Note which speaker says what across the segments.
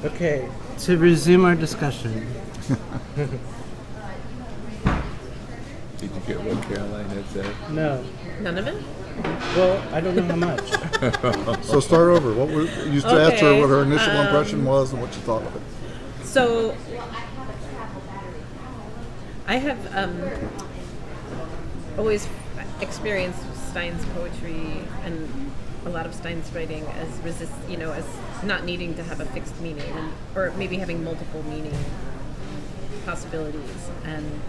Speaker 1: Okay, to resume our discussion.
Speaker 2: Did you get what Caroline had said?
Speaker 1: No.
Speaker 3: None of it?
Speaker 1: Well, I don't know how much.
Speaker 4: So start over. What were, you asked her what her initial impression was and what you thought of it.
Speaker 3: So, I have always experienced Stein's poetry and a lot of Stein's writing as as not needing to have a fixed meaning, or maybe having multiple meaning possibilities. And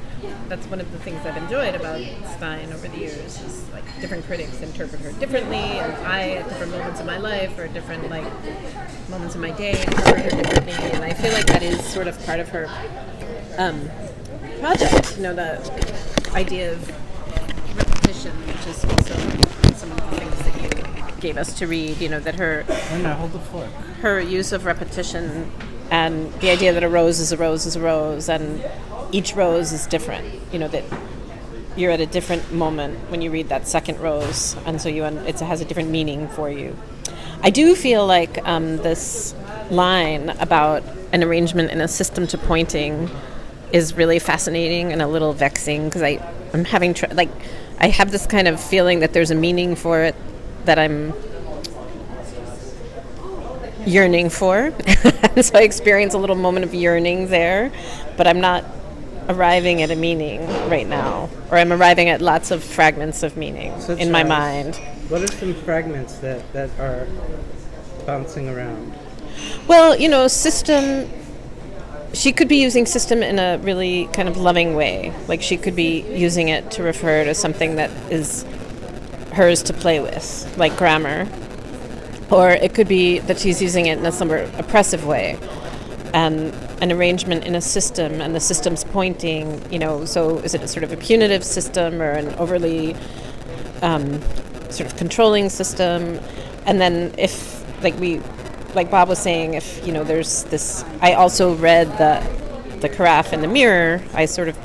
Speaker 3: that's one of the things I've enjoyed about Stein over the years is like different critics interpret her differently, and I at different moments in my life or different moments in my day interpret her differently. And I feel like that is sort of part of her project. The idea of repetition, which is also some of the things that you gave us to read. That her
Speaker 1: Hold the fork.
Speaker 3: her use of repetition and the idea that a rose is a rose is a rose, and each rose is different. That you're at a different moment when you read that second rose, and so it has a different meaning for you. I do feel like this line about an arrangement in a system to pointing is really fascinating and a little vexing, because I'm having I have this kind of feeling that there's a meaning for it that I'm yearning for. So I experience a little moment of yearning there, but I'm not arriving at a meaning right now, or I'm arriving at lots of fragments of meaning in my mind.
Speaker 1: What are some fragments that are bouncing around?
Speaker 3: Well, system, she could be using system in a really kind of loving way. Like she could be using it to refer to something that is hers to play with, like grammar. Or it could be that she's using it in a somewhat oppressive way. And an arrangement in a system, and the system's pointing, so is it a sort of a punitive system or an overly sort of controlling system? And then if, like Bob was saying, if, there's this, I also read the Carafe in the mirror, I sort of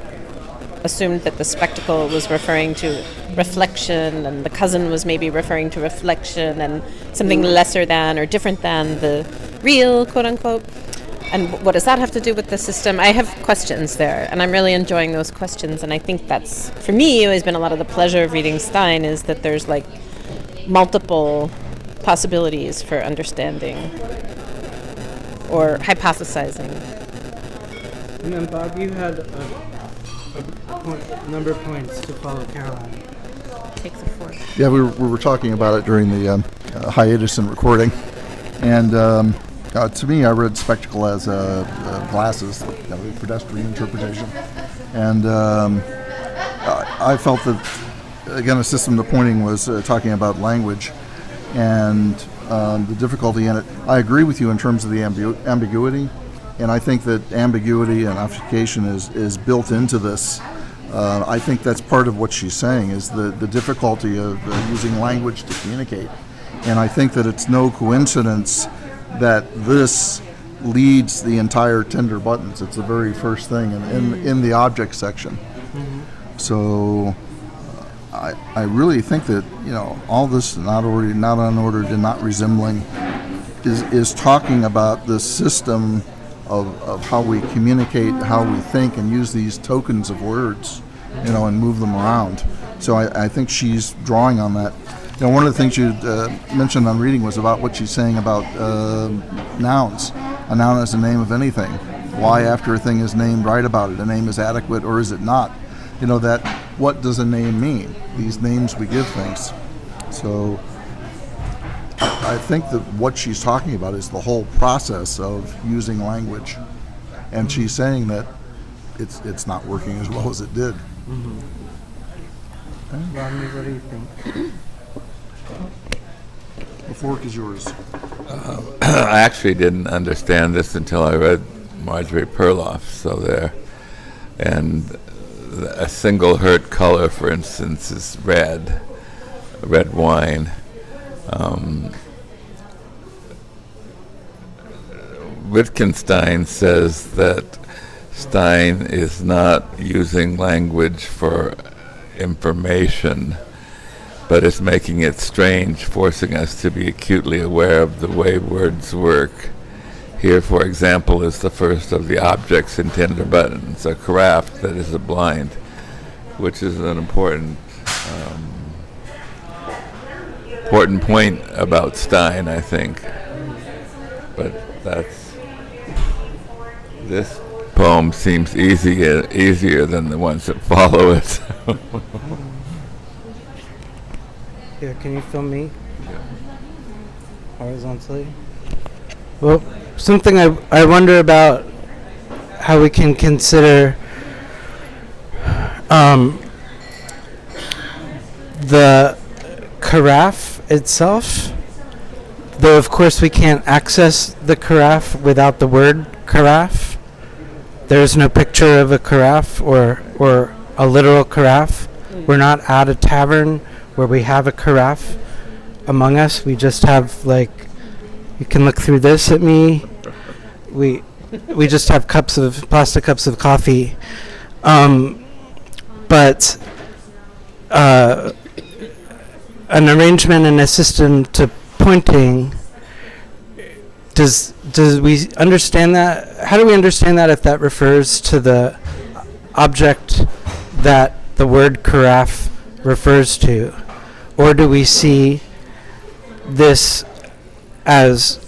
Speaker 3: assumed that the spectacle was referring to reflection, and the cousin was maybe referring to reflection and something lesser than or different than the real, quote unquote. And what does that have to do with the system? I have questions there, and I'm really enjoying those questions. And I think that's, for me, always been a lot of the pleasure of reading Stein, is that there's multiple possibilities for understanding or hypothesizing.
Speaker 1: And then, Bob, you had a number of points to follow Caroline.
Speaker 3: Take the fork.
Speaker 4: Yeah, we were talking about it during the hiatus in recording, and to me, I read spectacle as glasses, pedestrian interpretation, and I felt that, again, a system to pointing was talking about language and the difficulty in it. I agree with you in terms of the ambiguity, and I think that ambiguity and obfuscation is built into this. I think that's part of what she's saying, is the difficulty of using language to communicate. And I think that it's no coincidence that this leads the entire Tinder buttons. It's the very first thing in the object section. Mm-hmm. So I really think that all this not ordered, not unordered, and not resembling is talking about the system of how we communicate, how we think, and use these tokens of words, and move them around. So I think she's drawing on that. One of the things you mentioned on reading was about what she's saying about nouns. A noun is the name of anything. Why, after a thing is named, write about it. A name is adequate, or is it not? That what does a name mean? These names we give things. So I think that what she's talking about is the whole process of using language, and she's saying that it's not working as well as it did.
Speaker 1: Mm-hmm. Rodney, what do you think?
Speaker 4: The fork is yours.
Speaker 2: I actually didn't understand this until I read Marjorie Perloff, so there. And a single hurt color, for instance, is red wine. Wittgenstein says that Stein is not using language for information, but is making it strange, forcing us to be acutely aware of the way words work Here, for example, is the first of the objects in Tender Buttons, a carafe that is a blind, which is an important point about Stein, I think. But this poem seems easier than the ones that follow it.
Speaker 1: Here, can you film me? Horizontally. Well, something I wonder about how we can consider the carafe itself, though of course we can't access the carafe without the word carafe. There's no picture of a carafe or a literal carafe. We're not at a tavern where we have a carafe among us. We just have, like, you can look through this at me. We just have plastic cups of coffee. But an arrangement and a system to pointing, does we understand that? How do we understand that if that refers to the object that the word carafe refers to? Or do we see this as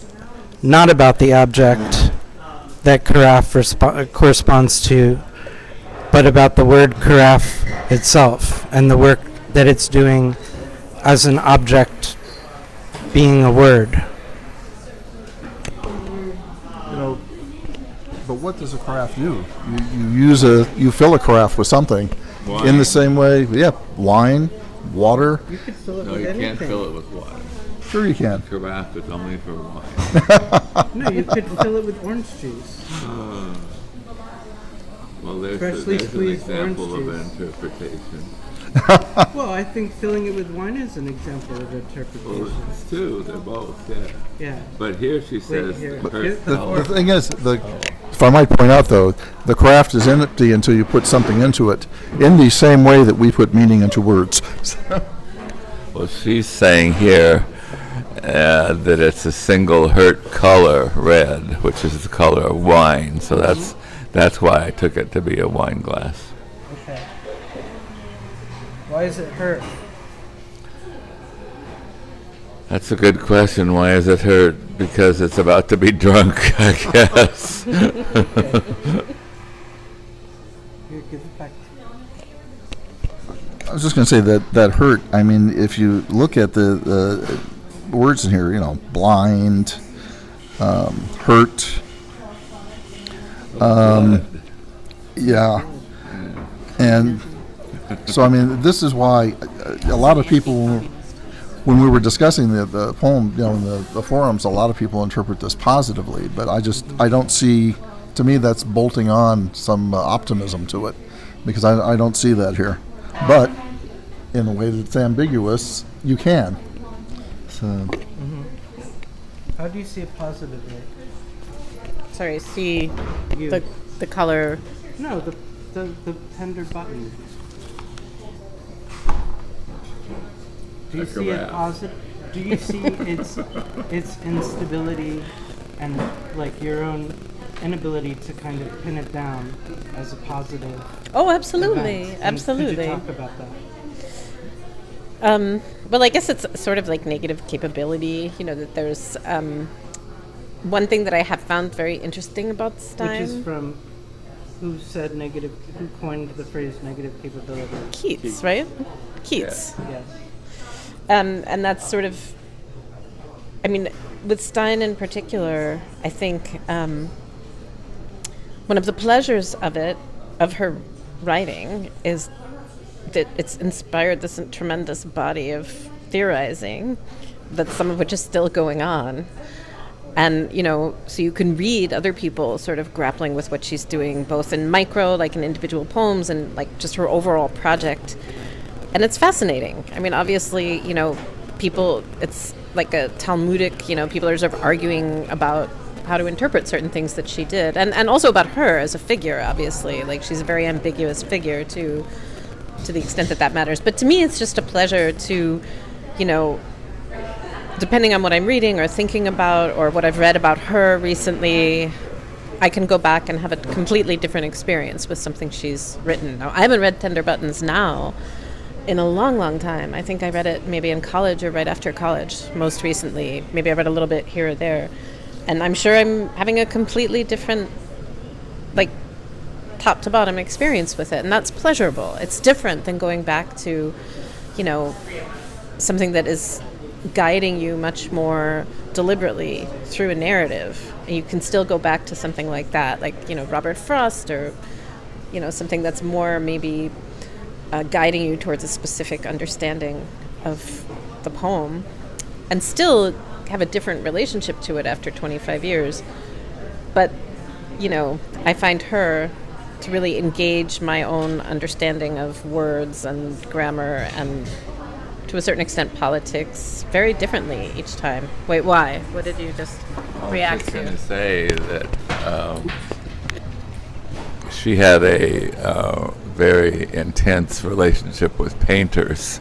Speaker 1: not about the object that carafe corresponds to, but about the word carafe itself and the work that it's doing as an object being a word?
Speaker 4: But what does a carafe do? You fill a carafe with something.
Speaker 2: Wine.
Speaker 4: In the same way, wine, water.
Speaker 1: You could fill it
Speaker 2: No,
Speaker 1: with
Speaker 2: you
Speaker 1: anything.
Speaker 2: can't fill it with water.
Speaker 4: Sure you can.
Speaker 2: Carafe is only for wine.
Speaker 1: No, you could fill it with orange juice.
Speaker 2: Well, there's
Speaker 1: Freshly
Speaker 2: an
Speaker 1: squeezed
Speaker 2: example of
Speaker 1: orange juice.
Speaker 2: interpretation.
Speaker 1: Well, I think filling it with wine is an example of
Speaker 2: Well,
Speaker 1: interpretation.
Speaker 2: it's two. They're both, yeah.
Speaker 1: Yeah.
Speaker 2: But here she says
Speaker 1: here.
Speaker 2: the
Speaker 1: Here-
Speaker 2: first
Speaker 1: the
Speaker 2: color.
Speaker 4: The thing is, if I might point out, though, the craft is empty until you put something into it, in the same way that we put meaning into words.
Speaker 2: Well, she's saying here that it's a single hurt color, red, which is the color of wine. So that's why I took it to be a wine glass.
Speaker 1: Okay. Why is it hurt?
Speaker 2: That's a good question. Why is it hurt? Because it's about to be drunk, I guess.
Speaker 1: Here, give it back.
Speaker 4: I was just going to say that hurt. I mean, if you look at the words in here, blind, hurt, yeah, and so I mean, this is why a lot of people, when we were discussing the poem, in the forums, a lot of people interpret this positively, but I don't see. To me, that's bolting on some optimism to it, because I don't see that here. But in a way that's ambiguous, you can. So
Speaker 1: How do you see it positively?
Speaker 3: Sorry, see
Speaker 1: You.
Speaker 3: the color.
Speaker 1: No, the tender button. Do you
Speaker 2: A
Speaker 1: see it
Speaker 2: carafe.
Speaker 1: positive? Do you see its instability and like your own inability to kind of pin it down as a positive?
Speaker 3: Oh, absolutely,
Speaker 1: event? And
Speaker 3: absolutely.
Speaker 1: Could you talk about that?
Speaker 3: Well, I guess it's sort of like negative capability. That there's one thing that I have found very interesting about Stein.
Speaker 1: Which is from who coined the phrase negative capability?
Speaker 3: Keats, right? Keats.
Speaker 1: Yes.
Speaker 3: And that's sort of, I mean, with Stein in particular, I think one of the pleasures of her writing, is that it's inspired this tremendous body of theorizing, that some of which is still going on. And, so you can read other people sort of grappling with what she's doing, both in micro, like in individual poems, and like just her overall project. And it's fascinating. I mean, obviously, people, it's like a Talmudic, people are sort of arguing about how to interpret certain things that she did. And also about her as a figure, obviously. Like, she's a very ambiguous figure to the extent that matters. But to me, it's just a pleasure to, depending on what I'm reading or thinking about or what I've read about her recently, I can go back and have a completely different experience with something she's written. Now, I haven't read Tender Buttons now in a long, long time. I think I read it maybe in college or right after college, most recently. Maybe I read a little bit here or there. And I'm sure I'm having a completely different, like, top to bottom experience with it. And that's pleasurable. It's different than going back to, you know, something that is guiding you much more deliberately through a narrative. And you can still go back to something like that, like, you know, Robert Frost, or, you know, something that's more maybe guiding you towards a specific understanding of the poem, and still have a different relationship to it after 25 years. But, you know, I find her to really engage my own understanding of words and grammar and, to a certain extent, politics very differently each time. Wait, why? What did you just react to?
Speaker 2: I was going to say that she had a very intense relationship with painters,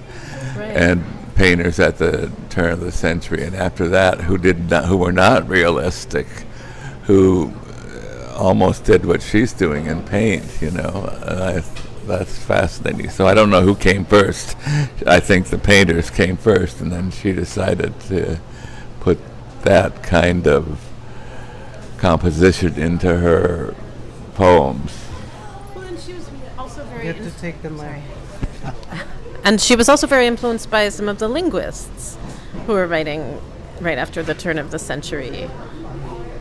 Speaker 3: Right.
Speaker 2: and painters at the turn of the century, and after that, who were not realistic, who almost did what she's doing in paint. You know, and that's fascinating. So I don't know who came first. I think the painters came first, and then she decided to put that kind of composition into her poems.
Speaker 3: Well, and she was also very...
Speaker 1: You have to take the mic.
Speaker 3: And she was also very influenced by some of the linguists who were writing right after the turn of the century.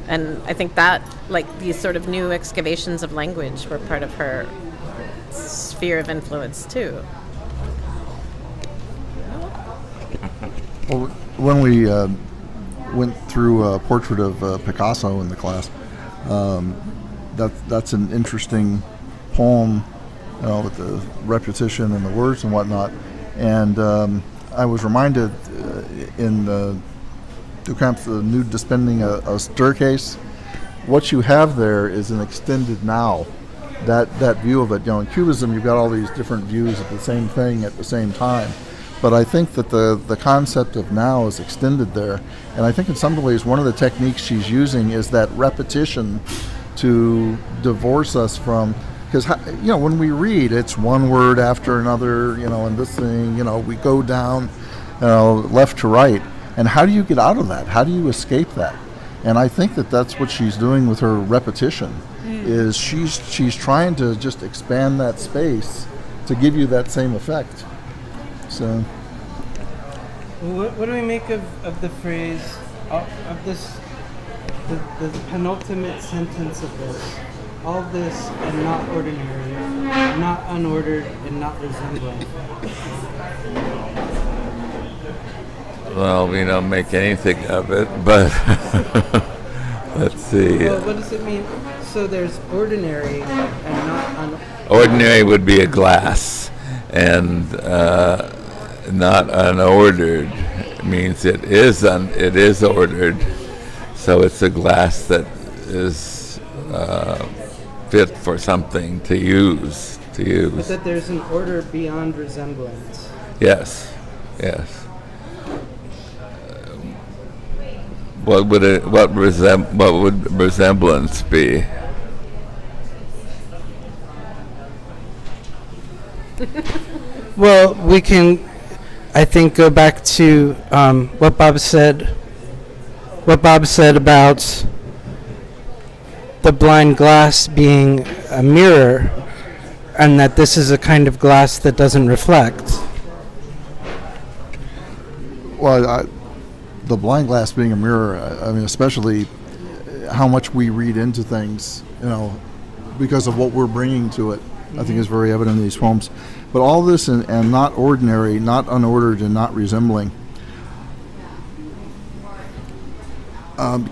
Speaker 3: And I think that, like, these sort of new excavations of language were part of her sphere of influence, too.
Speaker 4: Well, when we went through a portrait of Picasso in the class, that's an interesting poem, you know, with the repetition and the words and whatnot. And I was reminded in Duchamp's The Nude Dispending a Staircase, what you have there is an extended now. That view of it, you know, in Cubism, you've got all these different views of the same thing at the same time. But I think that the concept of now is extended there. And I think in some ways one of the techniques she's using is that repetition to divorce us from, because, you know, when we read, it's one word after another, you know, and this thing, you know, we go down, you know, left to right. And how do you get out of that? How do you escape that? And I think that that's what she's doing with her repetition, is she's trying to just expand that space to give you that same effect. So,
Speaker 1: What do we make of the phrase, of this, the penultimate sentence of this? All this and not ordinary, not unordered and not resembling.
Speaker 2: Well, we don't make anything of it, but let's see.
Speaker 1: Well, what does it mean? So there's ordinary and not
Speaker 2: Ordinary would be a glass, and not unordered means it is ordered. So it's a glass that is fit for something to use.
Speaker 1: But that there's an order beyond resemblance.
Speaker 2: Yes. What would resemblance be?
Speaker 1: Well, we can, I think, go back to what Bob said. What Bob said about the blind glass being a mirror, and that this is a kind of glass that doesn't reflect.
Speaker 4: well, the blind glass being a mirror, I mean, especially how much we read into things, you know, because of what we're bringing to it, I think is very evident in these poems. But all this and not ordinary, not unordered, and not resembling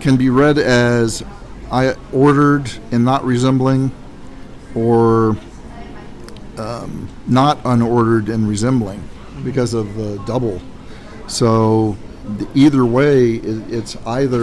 Speaker 4: can be read as ordered and not resembling, or not unordered and resembling, because of the double. So either way, it's either